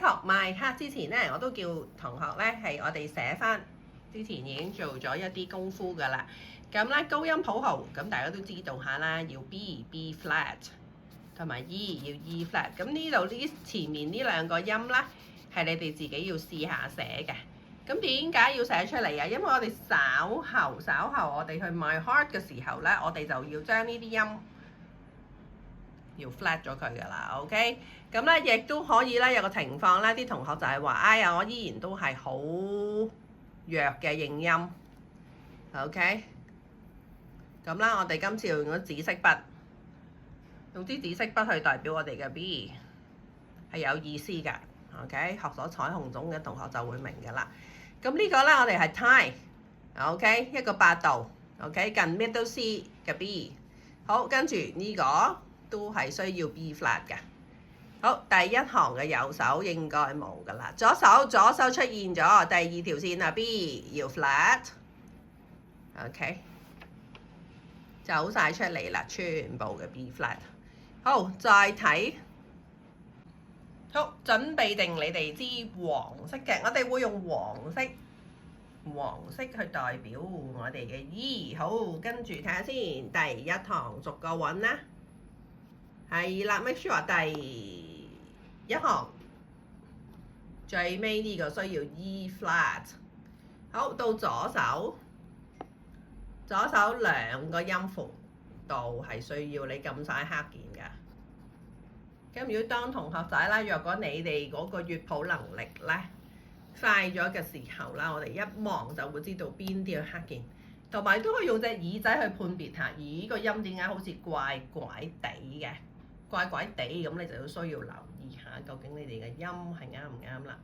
學邁克之前咧，我都叫同學咧係我哋寫翻之前已經做咗一啲功夫㗎啦。咁咧高音譜號咁大家都知道下啦，要 B flat 同埋 E 要 E flat。咁呢度呢前面呢兩個音啦，係你哋自己要試下寫嘅。咁點解要寫出嚟啊？因為我哋稍後我哋去 My Heart 嘅時候咧，我哋就要將呢啲音要 flat 咗佢㗎啦。OK， 咁咧亦都可以咧有個情況咧，啲同學就係話：哎呀，我依然都係好弱嘅認音。OK， 咁啦，我哋今次用咗紫色筆，用啲紫色筆去代表我哋嘅 B 係有意思㗎。OK， 學咗彩虹種嘅同學就會明㗎啦。咁呢個咧，我哋係 time，OK， 一個8度 ，OK， 近 middle C 嘅 B。好，跟住呢個都係需要 B flat 嘅。好，第一行嘅右手應該冇噶啦，左手出現咗第二條線啊 ，B 要 flat，OK， 走晒出嚟啦，全部嘅 B flat。好，再睇。好，準備定你哋支黃色嘅，我哋會用黃色去代表我哋嘅 E。好，跟住睇下先，第一行逐個揾啦，係啦 ，make sure 第一行最尾呢個需要 E flat。好，到左手兩個音符度係需要你撳晒黑鍵㗎。咁如果當同學仔啦，若果你哋嗰個閱譜能力咧快咗嘅時候啦，我哋一望就會知道邊啲係黑鍵，同埋都可以用隻耳仔去判別下，而呢個音點解好似怪怪地嘅，怪怪地咁，你就要需要留意下究竟你哋嘅音係啱唔啱啦。